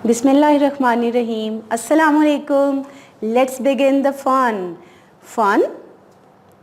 Bismillahirrahmanirrahim. Assalamu alaikum. Let's begin the fun. Fun?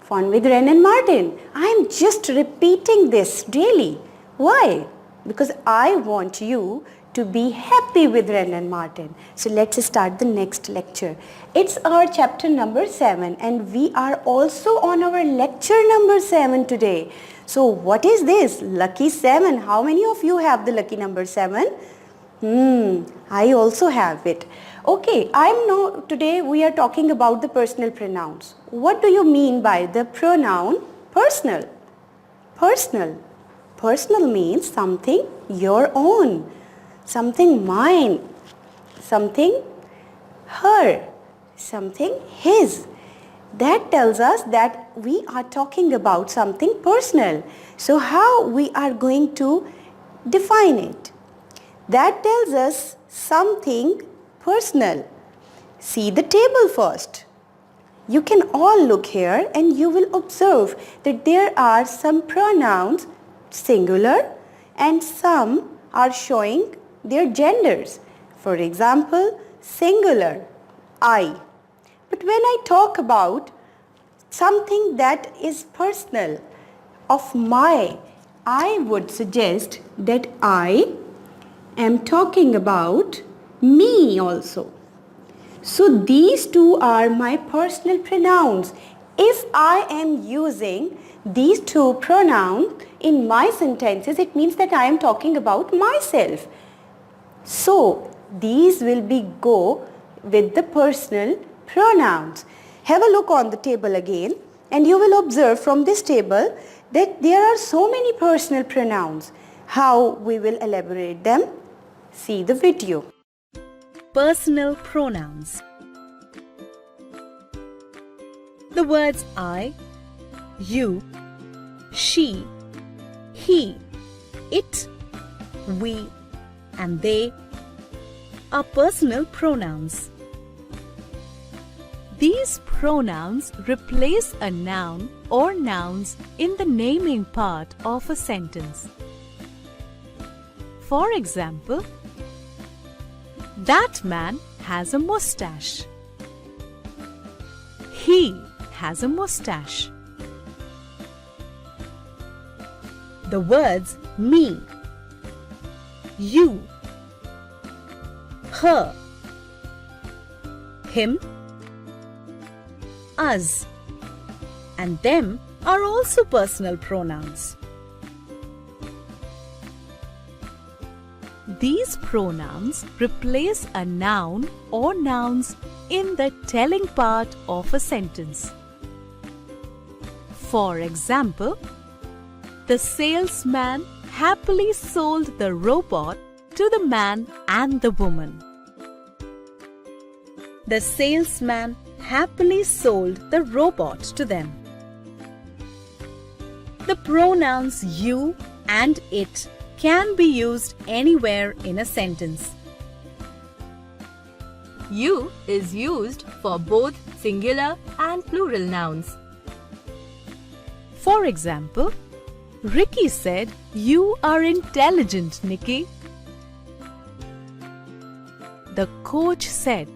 Fun with Wren and Martin. I'm just repeating this daily. Why? Because I want you to be happy with Wren and Martin. So let's start the next lecture. It's our chapter number 7 and we are also on our lecture number 7 today. So what is this? Lucky 7. How many of you have the lucky number 7? I also have it. Okay, today we are talking about the personal pronouns. What do you mean by the pronoun personal? Personal. Personal means something your own, something mine, something her, something his. That tells us that we are talking about something personal. So how we are going to define it? That tells us something personal. See the table first. You can all look here and you will observe that there are some pronouns singular and some are showing their genders. For example, singular, I. But when I talk about something that is personal, of my, I would suggest that I am talking about me also. So these two are my personal pronouns. If I am using these two pronouns in my sentences, it means that I am talking about myself. So these will go with the personal pronouns. Have a look on the table again and you will observe from this table that there are so many personal pronouns. How we will elaborate them? See the video. Personal pronouns. The words I, you, she, he, it, we, and they are personal pronouns. These pronouns replace a noun or nouns in the naming part of a sentence. For example, that man has a mustache. He has a mustache. The words me, you, her, him, us, and them are also personal pronouns. These pronouns replace a noun or nouns in the telling part of a sentence. For example, the salesman happily sold the robot to the man and the woman. The salesman happily sold the robot to them. The pronouns you and it can be used anywhere in a sentence. You is used for both singular and plural nouns. For example, Ricky said, "You are intelligent, Nikki." The coach said,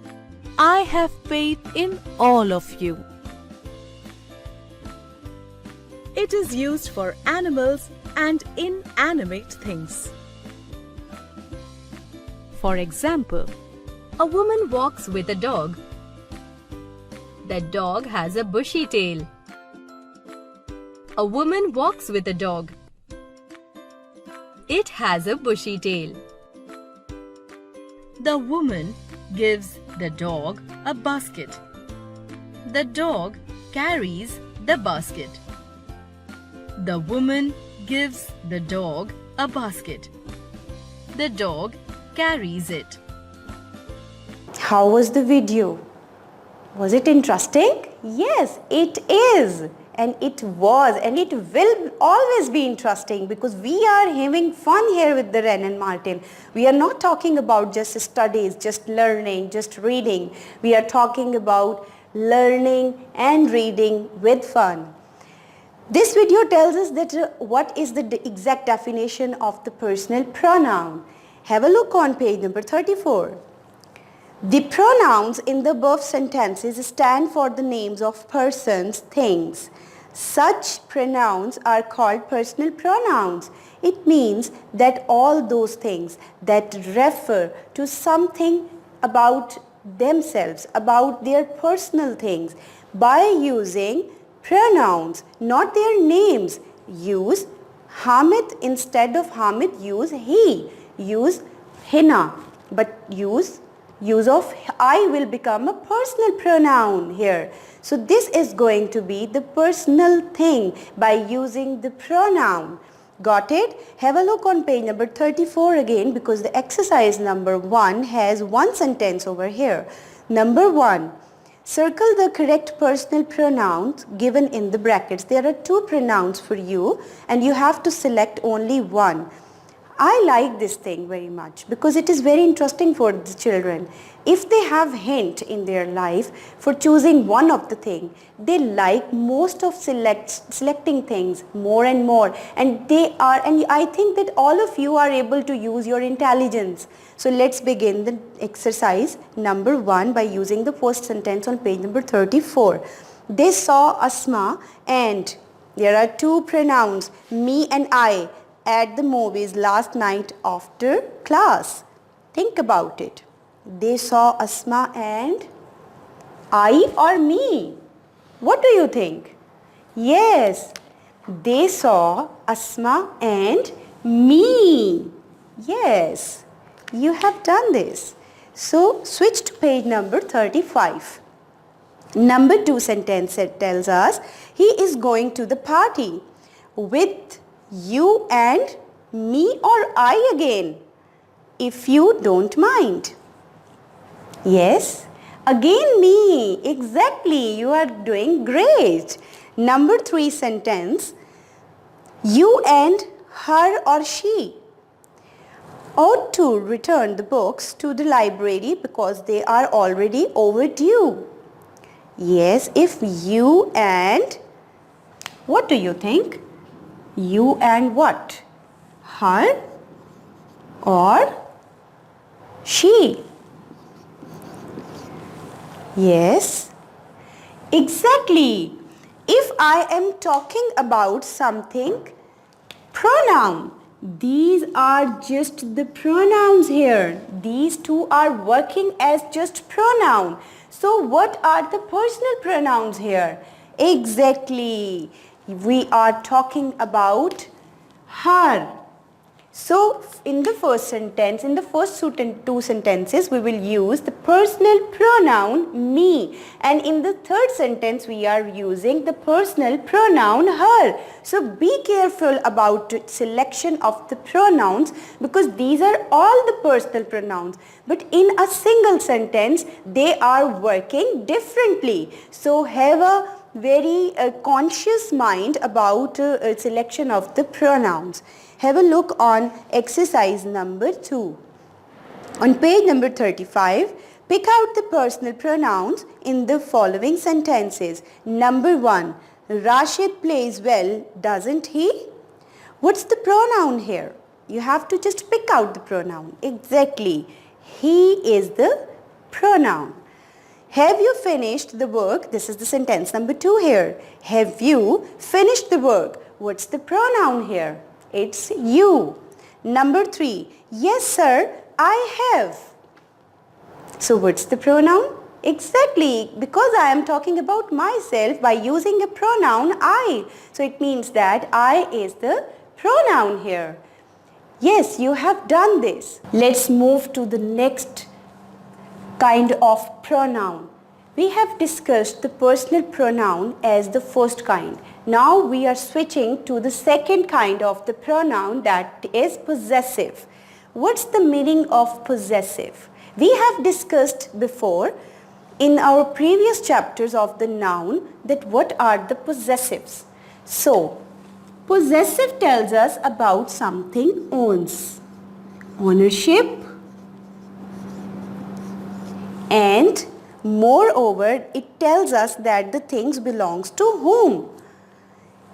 "I have faith in all of you." It is used for animals and inanimate things. For example, A woman walks with a dog. The dog has a bushy tail. A woman walks with a dog. It has a bushy tail. The woman gives the dog a basket. The dog carries the basket. The woman gives the dog a basket. The dog carries it. How was the video? Was it interesting? Yes, it is. And it was and it will always be interesting because we are having fun here with the Wren and Martin. We are not talking about just studies, just learning, just reading. We are talking about learning and reading with fun. This video tells us that what is the exact definition of the personal pronoun. Have a look on page number 34. The pronouns in the above sentences stand for the names of persons, things. Such pronouns are called personal pronouns. It means that all those things that refer to something about themselves, about their personal things, by using pronouns, not their names. Use Hamid instead of Hamid, use he. Use Hina, but use of I will become a personal pronoun here. So this is going to be the personal thing by using the pronoun. Got it? Have a look on page number 34 again, because the exercise number 1 has one sentence over here. Number 1. Circle the correct personal pronouns given in the brackets. There are 2 pronouns for you and you have to select only one. I like this thing very much because it is very interesting for the children. If they have hint in their life for choosing one of the thing, they like most of selecting things more and more, and I think that all of you are able to use your intelligence. So let's begin the exercise number 1 by using the first sentence on page number 34. They saw Asma, and there are 2 pronouns, me and I, at the movies last night after class. Think about it. They saw Asma and I or me? What do you think? Yes, they saw Asma and me. Yes, you have done this. So switch to page number 35. Number 2 sentence tells us he is going to the party with you and me or I again, if you don't mind. Yes, again me. Exactly, you are doing great. Number 3 sentence, you and her or she ought to return the books to the library because they are already overdue. Yes, if you and, what do you think? You and what? Her or she? Yes, exactly. If I am talking about something, pronoun. These are just the pronouns here. These 2 are working as just pronoun. So what are the personal pronouns here? Exactly. We are talking about her. So in the first sentence, in the first 2 sentences, we will use the personal pronoun me. And in the third sentence, we are using the personal pronoun her. So be careful about selection of the pronouns because these are all the personal pronouns. But in a single sentence, they are working differently. So have a very conscious mind about selection of the pronouns. Have a look on exercise number 2. On page number 35, pick out the personal pronouns in the following sentences. Number 1, Rashid plays well, doesn't he? What's the pronoun here? You have to just pick out the pronoun. Exactly. He is the pronoun. Have you finished the work? This is the sentence number 2 here. Have you finished the work? What's the pronoun here? It's you. Number 3. Yes, sir, I have. So what's the pronoun? Exactly, because I am talking about myself by using a pronoun I. So it means that I is the pronoun here. Yes, you have done this. Let's move to the next kind of pronoun. We have discussed the personal pronoun as the first kind. Now we are switching to the second kind of the pronoun, that is possessive. What's the meaning of possessive? We have discussed before in our previous chapters of the noun that what are the possessives. So, possessive tells us about something owns, ownership, and moreover it tells us that the things belongs to whom.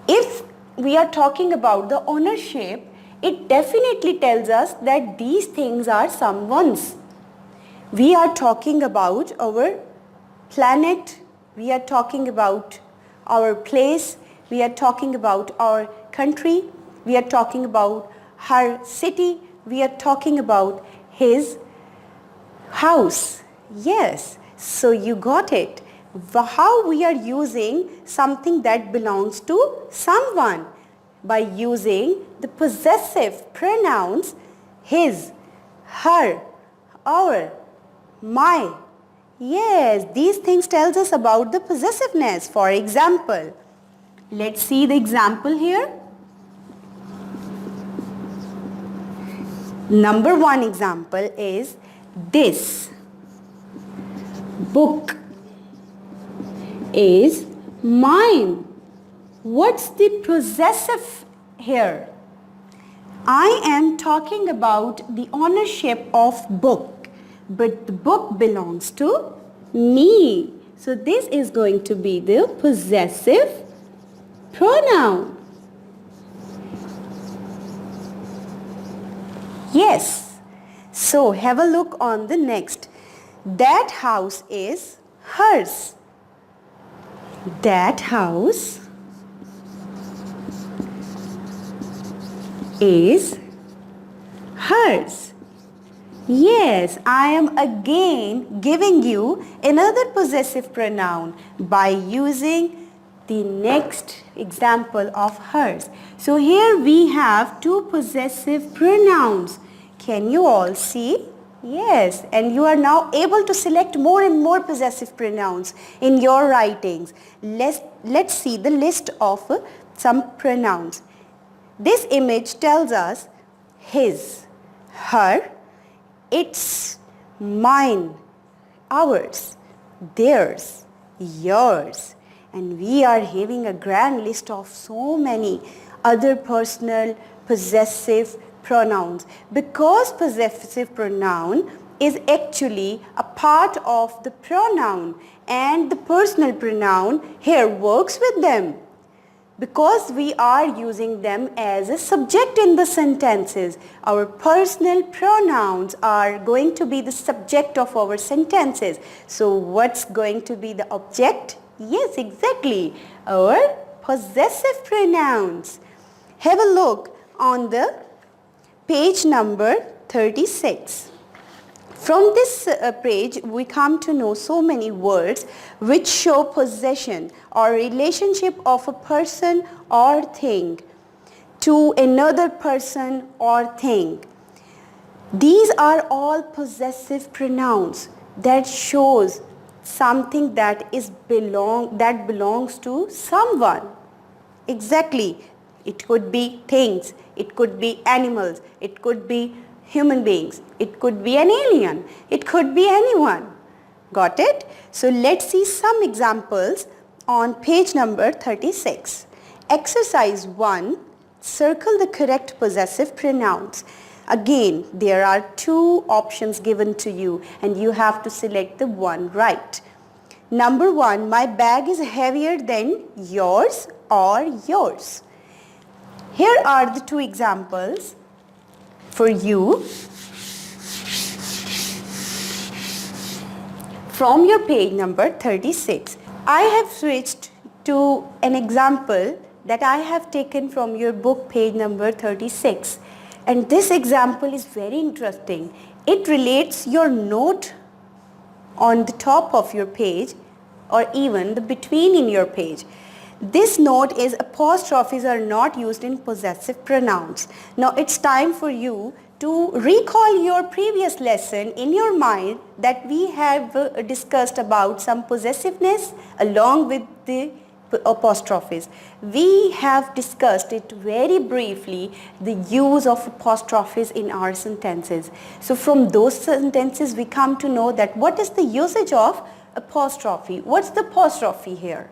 If we are talking about the ownership, it definitely tells us that these things are someone's. We are talking about our planet, we are talking about our place, we are talking about our country, we are talking about her city, we are talking about his house. Yes, so you got it. How we are using something that belongs to someone? By using the possessive pronouns his, her, our, my. Yes, these things tells us about the possessiveness. For example, let's see the example here. Number one example is this book is mine. What's the possessive here? I am talking about the ownership of book, but the book belongs to me. So this is going to be the possessive pronoun. Yes. So have a look on the next. That house is hers. That house is hers. Yes, I am again giving you another possessive pronoun by using the next example of hers. So here we have two possessive pronouns. Can you all see? Yes, and you are now able to select more and more possessive pronouns in your writings. Let's see the list of some pronouns. This image tells us his, her, its, mine, ours, theirs, yours. And we are having a grand list of so many other personal possessive pronouns. Because possessive pronoun is actually a part of the pronoun and the personal pronoun here works with them. Because we are using them as a subject in the sentences, our personal pronouns are going to be the subject of our sentences. So what's going to be the object? Yes, exactly, our possessive pronouns. Have a look on the page number 36. From this page, we come to know so many words which show possession or relationship of a person or thing to another person or thing. These are all possessive pronouns that shows something that belongs to someone. Exactly. It could be things, it could be animals, it could be human beings, it could be an alien, it could be anyone. Got it? So let's see some examples on page number 36. Exercise 1, circle the correct possessive pronouns. Again, there are two options given to you and you have to select the one right. Number 1, my bag is heavier than yours or yours. Here are the two examples for you. From your page number 36, I have switched to an example that I have taken from your book page number 36. And this example is very interesting. It relates your note on the top of your page or even the between in your page. This note is apostrophes are not used in possessive pronouns. Now it's time for you to recall your previous lesson in your mind that we have discussed about some possessiveness along with the apostrophes. We have discussed it very briefly, the use of apostrophes in our sentences. So from those sentences we come to know that what is the usage of apostrophe? What's the apostrophe here?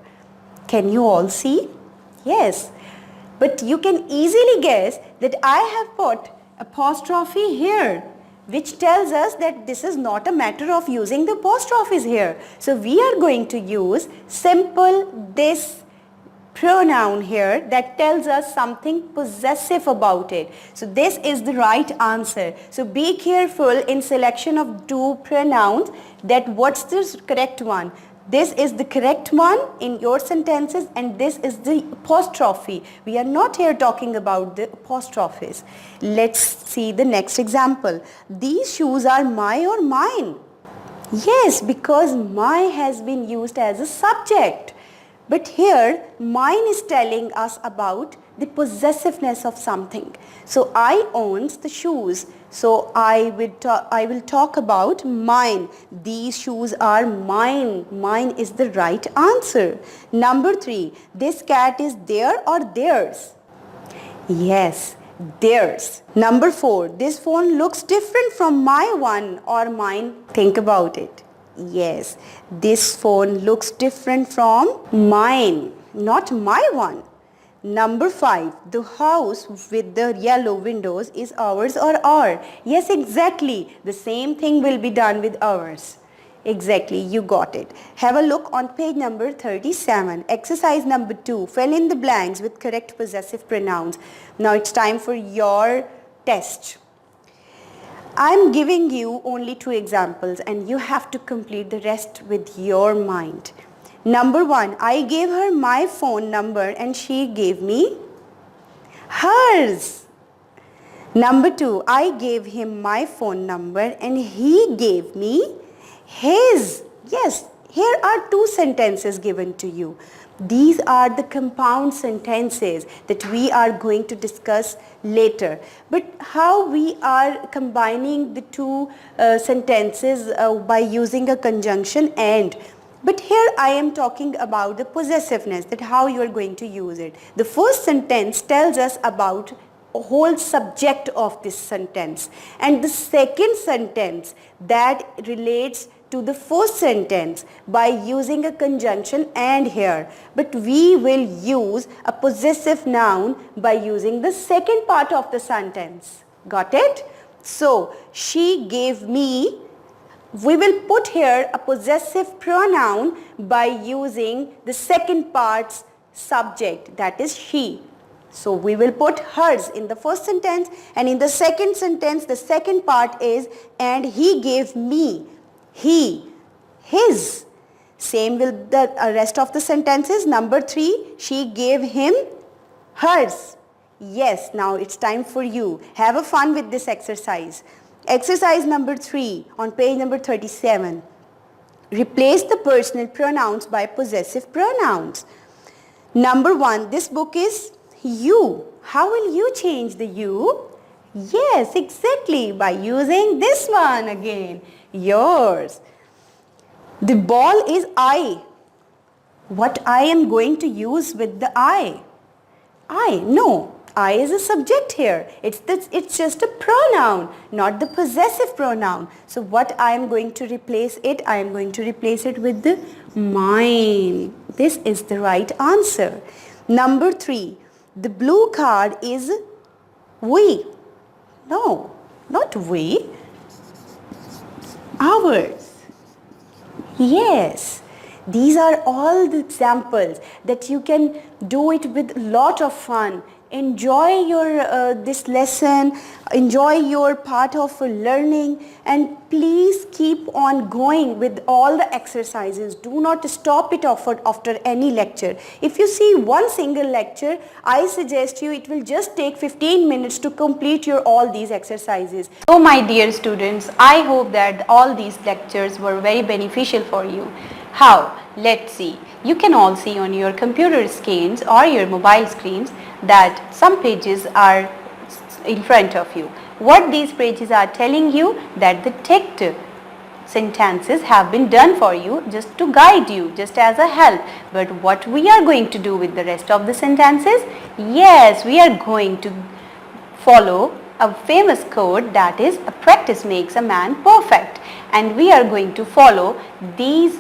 Can you all see? Yes. But you can easily guess that I have put apostrophe here, which tells us that this is not a matter of using the apostrophes here. So we are going to use simple this pronoun here that tells us something possessive about it. So this is the right answer. So be careful in selection of two pronouns that what's the correct one. This is the correct one in your sentences and this is the apostrophe. We are not here talking about the apostrophes. Let's see the next example. These shoes are my or mine. Yes, because my has been used as a subject. But here, mine is telling us about the possessiveness of something. So, I owns the shoes. So, I will talk about mine. These shoes are mine. Mine is the right answer. Number 3, this cat is their or theirs? Yes, theirs. Number 4, this phone looks different from my one or mine. Think about it. Yes, this phone looks different from mine, not my one. Number 5, the house with the yellow windows is ours or our? Yes, exactly. The same thing will be done with ours. Exactly, you got it. Have a look on page number 37. Exercise number 2, fill in the blanks with correct possessive pronouns. Now it's time for your test. I'm giving you only 2 examples and you have to complete the rest with your mind. Number 1, I gave her my phone number and she gave me hers. Number 2, I gave him my phone number and he gave me his. Yes, here are 2 sentences given to you. These are the compound sentences that we are going to discuss later. But how we are combining the 2 sentences by using a conjunction and. But here I am talking about the possessiveness, that how you are going to use it. The first sentence tells us about a whole subject of this sentence. And the second sentence that relates to the first sentence by using a conjunction and here. But we will use a possessive noun by using the second part of the sentence. Got it? So, she gave me. We will put here a possessive pronoun by using the second part's subject, that is she. So, we will put hers in the first sentence and in the second sentence the second part is and he gave me. He, his. Same with the rest of the sentences. Number 3, she gave him hers. Yes, now it's time for you. Have a fun with this exercise. Exercise number 3 on page number 37. Replace the personal pronouns by possessive pronouns. Number 1, this book is you. How will you change the you? Yes, exactly, by using this one again. Yours. The ball is I. What I am going to use with the I? No. I is a subject here. It's just a pronoun, not the possessive pronoun. So what I am going to replace it? I am going to replace it with the mine. This is the right answer. Number 3. The blue card is we. No, not we. Ours. Yes. These are all the examples that you can do it with a lot of fun. Enjoy your this lesson, enjoy your part of learning, and please keep on going with all the exercises. Do not stop it after any lecture. If you see one single lecture, I suggest you it will just take 15 minutes to complete all these exercises. So my dear students, I hope that all these lectures were very beneficial for you. How? Let's see. You can all see on your computer screens or your mobile screens that some pages are in front of you. What these pages are telling you that the text sentences have been done for you just to guide you, just as a help. But what we are going to do with the rest of the sentences? Yes, we are going to follow a famous quote that is, practice makes a man perfect. And we are going to follow these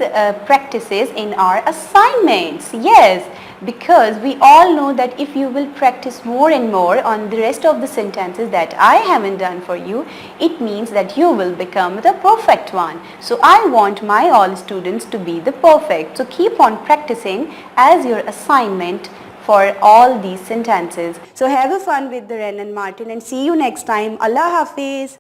practices in our assignments. Yes, because we all know that if you will practice more and more on the rest of the sentences that I haven't done for you, it means that you will become the perfect one. So I want my all students to be the perfect. So keep on practicing as your assignment for all these sentences. So have a fun with the Wren and Martin and see you next time. Allah Hafiz.